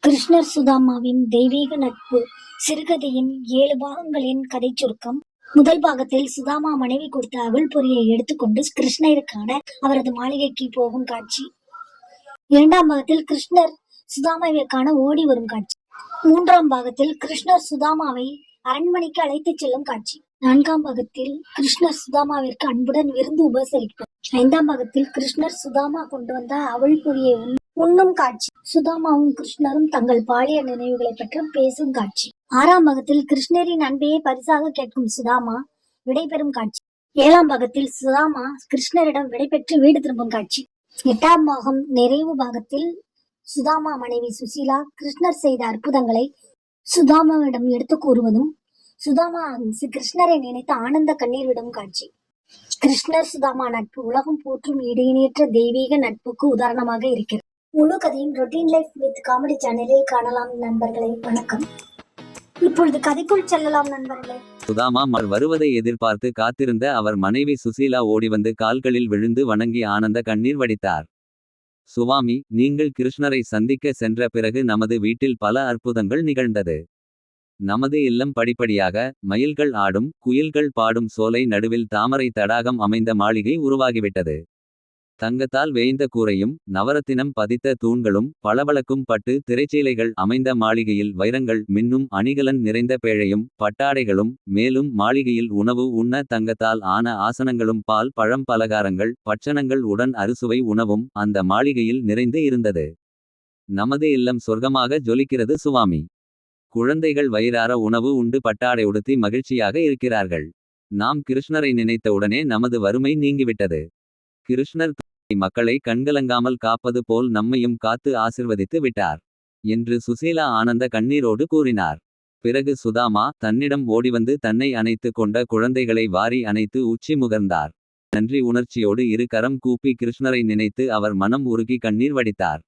கிருஷ்ணர் சுதாமாவின் தெய்வீக நட்பு சிறுகதையின் 7 பாகங்களின் கதை சுருக்கம். முதல் பாகத்தில் சுதாமா மனைவி கொடுத்த அவள் பொரியை எடுத்துக்கொண்டு கிருஷ்ணருக்கான அவரது மாளிகைக்கு போகும் காட்சி. இரண்டாம் பாகத்தில் கிருஷ்ணர் சுதாமாவிற்கான ஓடி வரும் காட்சி. மூன்றாம் பாகத்தில் கிருஷ்ணர் சுதாமாவை அரண்மனைக்கு அழைத்துச் செல்லும் காட்சி. நான்காம் பாகத்தில் கிருஷ்ணர் சுதாமாவிற்கு அன்புடன் விருந்து உபசரிப்பார். ஐந்தாம் பாகத்தில் கிருஷ்ணர் சுதாமா கொண்டு வந்த அவள் பொரியை உண்ணும் காட்சி. சுதாமாவும் கிருஷ்ணரும் தங்கள் பாலிய நினைவுகளை பற்றி பேசும் காட்சி. ஆறாம் பாகத்தில் கிருஷ்ணரின் அன்பையே பரிசாக கேட்கும் சுதாமா விடைபெறும் காட்சி. ஏழாம் பாகத்தில் சுதாமா கிருஷ்ணரிடம் விடைபெற்று வீடு திரும்பும் காட்சி. எட்டாம் பாகம் நிறைவு பாகத்தில் சுதாமா மனைவி சுசீலா கிருஷ்ணர் செய்த அற்புதங்களை சுதாமாவிடம் எடுத்து கூறுவதும் சுதாமா கிருஷ்ணரை நினைத்து ஆனந்த கண்ணீர் விடும் காட்சி. கிருஷ்ணர் சுதாமா நட்பு உலகம் போற்றும் இடையினேற்ற தெய்வீக நட்புக்கு உதாரணமாக இருக்கிறது. முழு கதையும் ரொட்டீன் லைஃப் வித் காமெடி சேனலில் காணலாம் நண்பர்களே. வணக்கம். இப்பொழுது கதைக்குள் செல்லலாம் நண்பர்களே. சுதாமா வருவதை எதிர்பார்த்து காத்திருந்த அவர் மனைவி சுசீலா ஓடிவந்து கால்களில் விழுந்து வணங்கி ஆனந்த கண்ணீர் வடித்தார். சுவாமி, நீங்கள் கிருஷ்ணரை சந்திக்க சென்ற பிறகு நமது வீட்டில் பல அற்புதங்கள் நிகழ்ந்தது. நமது இல்லம் படிப்படியாக மயில்கள் ஆடும் குயில்கள் பாடும் சோலை நடுவில் தாமரை தடாகம் அமைந்த மாளிகை உருவாகிவிட்டது. தங்கத்தால் வேய்ந்த கூரையும் நவரத்தினம் பதித்த தூண்களும் பளபளக்கும் பட்டு திரைச்சீலைகள் அமைந்த மாளிகையில் வைரங்கள் மின்னும் அணிகலன் நிறைந்த பேழையும் பட்டாடைகளும், மேலும் மாளிகையில் உணவு உண்ண தங்கத்தால் ஆன ஆசனங்களும் பால் பழம் பலகாரங்கள் பட்சணங்கள் உடன் அறுசுவை உணவும் அந்த மாளிகையில் நிறைந்து இருந்தது. நமது இல்லம் சொர்க்கமாக ஜொலிக்கிறது சுவாமி. குழந்தைகள் வயிறார உணவு உண்டு பட்டாடை உடுத்தி மகிழ்ச்சியாக இருக்கிறார்கள். நாம் கிருஷ்ணரை நினைத்தவுடனே நமது வறுமை நீங்கிவிட்டது. கிருஷ்ணர் மக்களை கண்கலங்காமல் காப்பது போல் நம்மையும் காத்து ஆசிர்வதித்து விட்டார் என்று சுசீலா ஆனந்த கண்ணீரோடு கூறினார். பிறகு சுதாமா தன்னிடம் ஓடிவந்து தன்னை அணைத்து கொண்ட குழந்தைகளை வாரி அணைத்து உச்சி முகர்ந்தார். நன்றி உணர்ச்சியோடு இரு கரம் கூப்பி கிருஷ்ணரை நினைத்து அவர் மனம் உருகி கண்ணீர் வடித்தார்.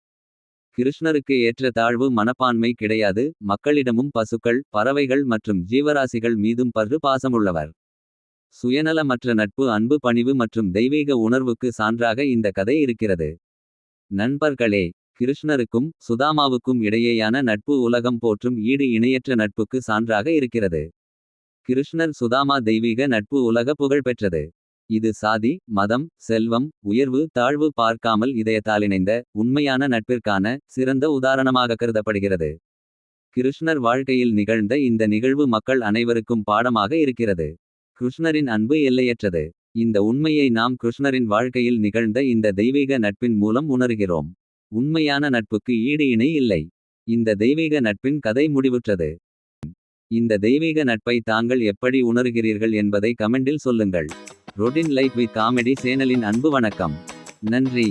கிருஷ்ணருக்கு ஏற்ற தாழ்வு மனப்பான்மை கிடையாது. மக்களிடமும் பசுக்கள் பறவைகள் மற்றும் ஜீவராசிகள் மீதும் பற்று பாசமுள்ளவர். சுயநலமற்ற நட்பு அன்பு பணிவு மற்றும் தெய்வீக உணர்வுக்கு சான்றாக இந்த கதை இருக்கிறது. நண்பர்களே, கிருஷ்ணருக்கும் சுதாமாவுக்கும் இடையேயான நட்பு உலகம் போற்றும் ஈடு இணையற்ற நட்புக்கு சான்றாக இருக்கிறது. கிருஷ்ணர் சுதாமா தெய்வீக நட்பு உலக புகழ்பெற்றது. இது சாதி மதம் செல்வம் உயர்வு தாழ்வு பார்க்காமல் இதயத்தாலிணைந்த உண்மையான நட்பிற்கான சிறந்த உதாரணமாக கருதப்படுகிறது. கிருஷ்ணர் வாழ்க்கையில் நிகழ்ந்த இந்த நிகழ்வு மக்கள் அனைவருக்கும் பாடமாக இருக்கிறது. கிருஷ்ணரின் அன்பு எல்லையற்றது. இந்த உண்மையை நாம் கிருஷ்ணரின் வாழ்க்கையில் நிகழ்ந்த இந்த தெய்வீக நட்பின் மூலம் உணர்கிறோம். உண்மையான நட்புக்கு ஈடு இணை இல்லை. இந்த தெய்வீக நட்பின் கதை முடிவுற்றது. இந்த தெய்வீக நட்பை தாங்கள் எப்படி உணர்கிறீர்கள் என்பதை கமெண்டில் சொல்லுங்கள். ரொட்டீன் லைஃப் வித் காமெடி சேனலின் அன்பு வணக்கம். நன்றி.